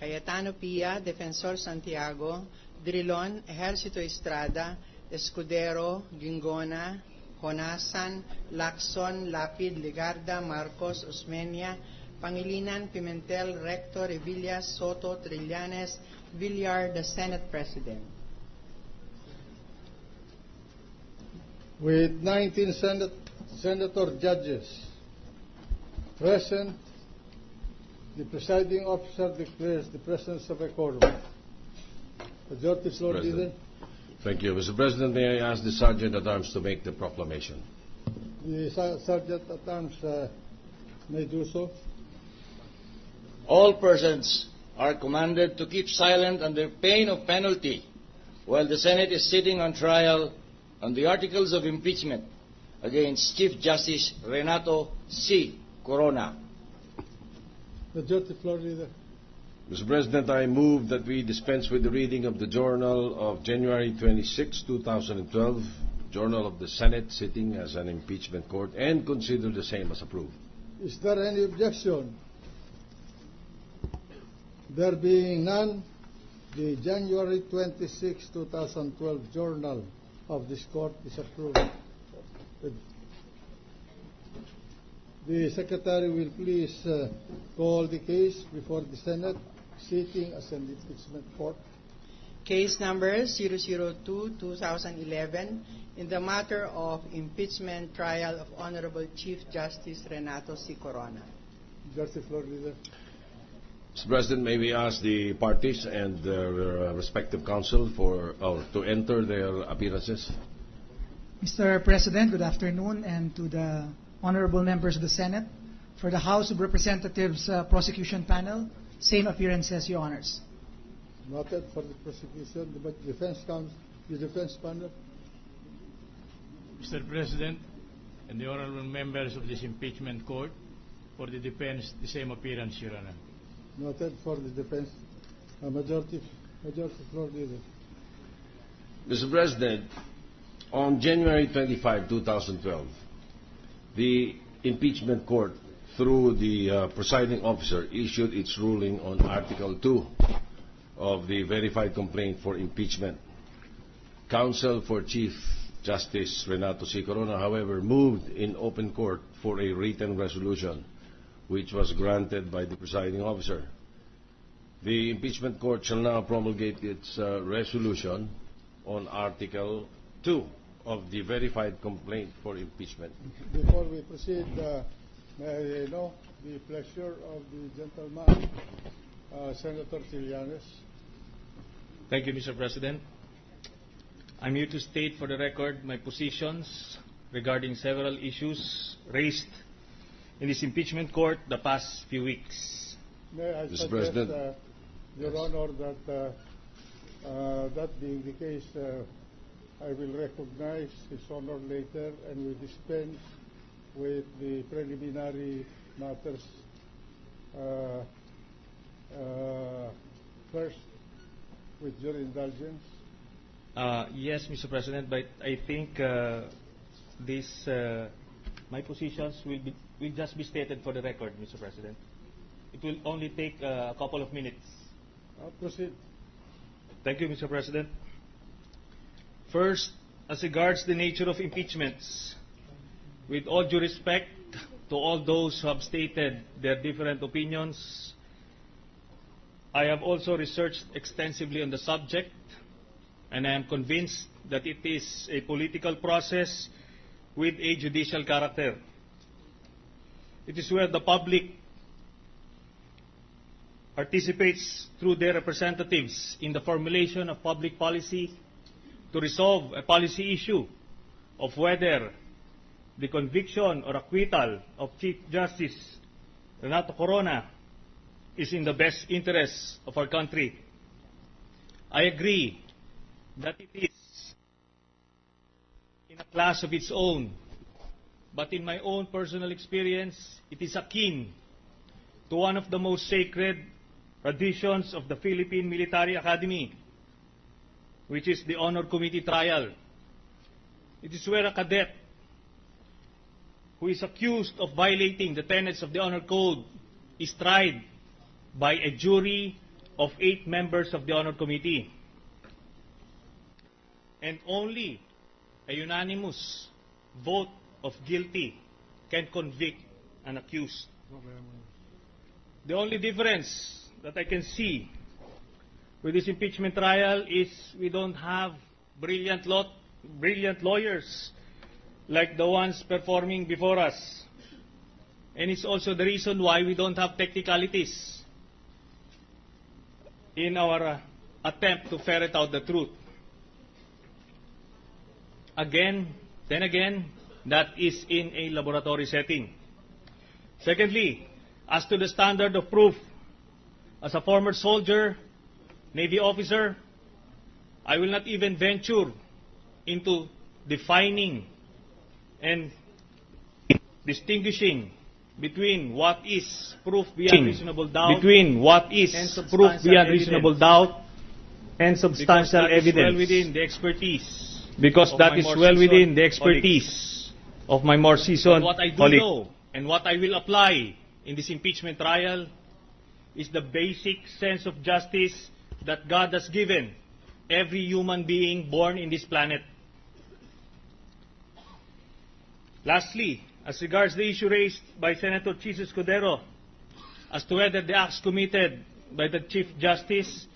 Cayetano Pia, Defensor Santiago, Drilon, Ejercito Estrada, Escudero, Gingona, Honasan, Lacson, Lapid, Ligarda, Marcos, Osmeña, Pangilinan, Pimentel, Recto, Revillas, Soto, Trillanes, Villar, the Senate President. With 19 senator judges present, the presiding officer declares the presence of a quorum. Majority Floor Leader. Thank you. Mr. President, may I ask the Sergeant at Arms to make the proclamation? The Sergeant at Arms may do so. All persons are commanded to keep silent under pain of penalty while the Senate is sitting on trial on the articles of impeachment against Chief Justice Renato C. Corona. Majority Floor Leader. Mr. President, I move that we dispense with the reading of the Journal of January 26, 2012, Journal of the Senate sitting as an impeachment court, and consider the same as approved. Is there any objection? There being none, the January 26, 2012 Journal of this court is approved. The Secretary will please call the case before the Senate sitting as an impeachment court. Case number 002-2011 in the matter of impeachment trial of Honorable Chief Justice Renato C. Corona. Majority Floor Leader. Mr. President, may we ask the parties and their respective counsel to enter their appearances? Mr. President, good afternoon, and to the honorable members of the Senate. For the House of Representatives prosecution panel, same appearances, Your Honors. Noted for the prosecution, the defense panel. Mr. President, and the honorable members of this impeachment court, for the defense, the same appearance, Your Honor. Noted for the defense. Majority Floor Leader. Mr. President, on January 25, 2012, the impeachment court, through the presiding officer, issued its ruling on Article 2 of the verified complaint for impeachment. Counsel for Chief Justice Renato C. Corona, however, moved in open court for a written resolution, which was granted by the presiding officer. The impeachment court shall now promulgate its resolution on Article 2 of the verified complaint for impeachment. Before we proceed, may I know the pleasure of the gentleman, Senator Trillanes. Thank you, Mr. President. I'm here to state for the record my positions regarding several issues raised in this impeachment court the past few weeks. May I Mr. President, Your Honor, that that being the case, I will recognize His Honor later and will dispense with the preliminary matters first, with your indulgence. Yes, Mr. President, but I think my positions will just be stated for the record, Mr. President. It will only take a couple of minutes. Proceed. Thank you, Mr. President. First, as regards the nature of impeachments, with all due respect to all those who have stated their different opinions, I have also researched extensively on the subject, and I am convinced that it is a political process with a judicial character. It is where the public participates through their representatives in the formulation of public policy to resolve a policy issue of whether the conviction or acquittal of Chief Justice Renato Corona is in the best interests of our country. I agree that it is in a class of its own, but in my own personal experience, it is akin to one of the most sacred traditions of the Philippine Military Academy, which is the Honor Committee trial. It is where a cadet who is accused of violating the tenets of the Honor Code is tried by a jury of 8 members of the Honor Committee. And only a unanimous vote of guilty can convict an accused. The only difference that I can see with this impeachment trial is we don't have brilliant lawyers like the ones performing before us. And it's also the reason why we don't have technicalities in our attempt to ferret out the truth. Then again, that is in a laboratory setting. Secondly, as to the standard of proof, as a former soldier, Navy officer, I will not even venture into defining and distinguishing between what is proof beyond reasonable doubt, and substantial evidence, well within the expertise, because that is well within the expertise of my more seasoned colleague. What I do know and what I will apply in this impeachment trial is the basic sense of justice that God has given every human being born in this planet. Lastly, as regards the issue raised by Senator Chis Escudero as to whether the acts committed by the Chief Justice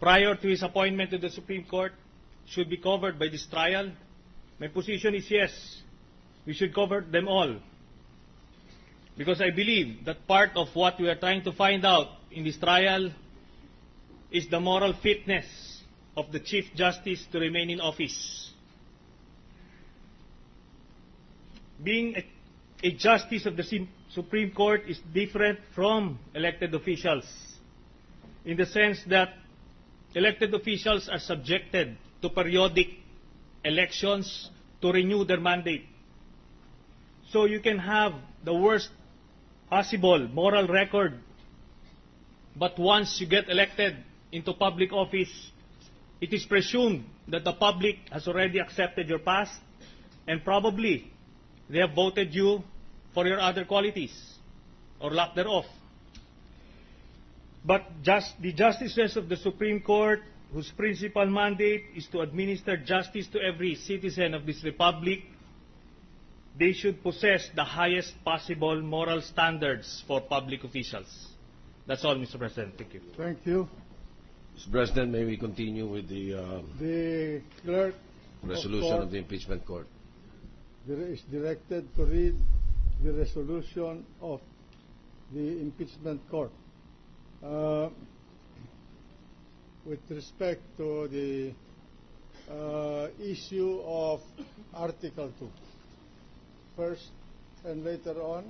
prior to his appointment to the Supreme Court should be covered by this trial, my position is yes, we should cover them all. Because I believe that part of what we are trying to find out in this trial is the moral fitness of the Chief Justice to remain in office. Being a justice of the Supreme Court is different from elected officials in the sense that elected officials are subjected to periodic elections to renew their mandate. So you can have the worst possible moral record, but once you get elected into public office, it is presumed that the public has already accepted your past and probably they have voted you for your other qualities or lack thereof. But the justices of the Supreme Court, whose principal mandate is to administer justice to every citizen of this republic, they should possess the highest possible moral standards for public officials. That's all, Mr. President. Thank you. Thank you. Mr. President, may we continue with the clerk resolution of the impeachment court? Is directed to read the resolution of the impeachment court. With respect to the issue of Article 2, first and later on,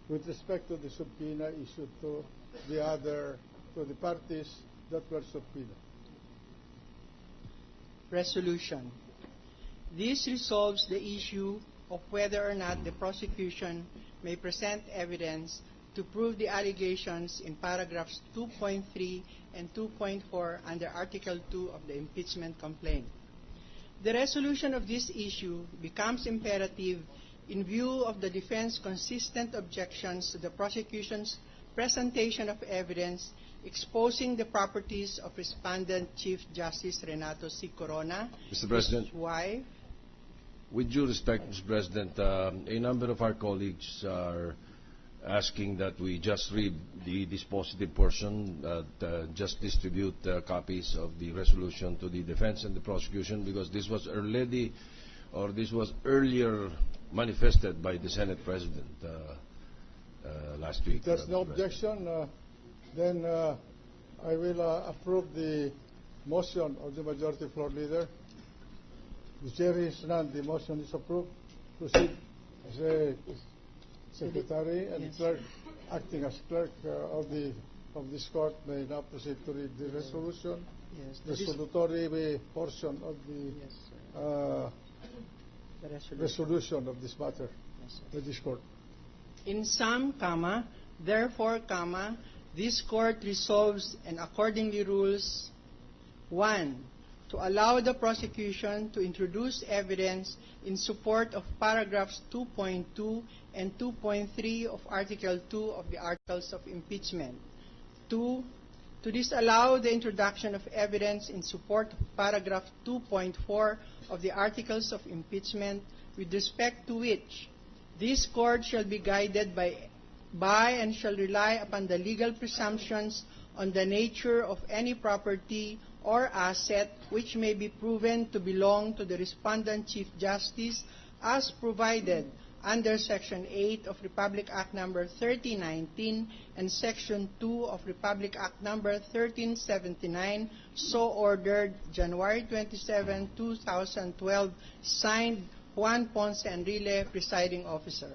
with respect to the subpoena issued to the parties that were subpoenaed. Resolution. This resolves the issue of whether or not the prosecution may present evidence to prove the allegations in paragraphs 2.3 and 2.4 under Article 2 of the impeachment complaint. The resolution of this issue becomes imperative in view of the defense's consistent objections to the prosecution's presentation of evidence exposing the properties of Respondent Chief Justice Renato C. Corona, Mr. President, his wife. with due respect, Mr. President, a number of our colleagues are asking that we just read the dispositive portion, just distribute copies of the resolution to the defense and the prosecution, because this was earlier manifested by the Senate President last week. If there's no objection, then I will approve the motion of the Majority Floor Leader. The chair is none. The motion is approved. Proceed. The Secretary and Yes. Clerk, acting as clerk of this court, may now proceed to read the resolution, Yes, resolutory portion of Yes, sir. the The resolution. resolution of this matter Yes, sir. with this court. In sum, therefore, this court resolves and accordingly rules: 1. To allow the prosecution to introduce evidence in support of paragraphs 2.2 and 2.3 of Article 2 of the Articles of Impeachment. 2. To disallow the introduction of evidence in support of paragraph 2.4 of the Articles of Impeachment, with respect to which this court shall be guided by and shall rely upon the legal presumptions on the nature of any property or asset which may be proven to belong to the Respondent Chief Justice as provided under Section 8 of Republic Act No. 1319 and Section 2 of Republic Act No. 1379, so ordered January 27, 2012, signed Juan Ponce Enrile, Presiding Officer.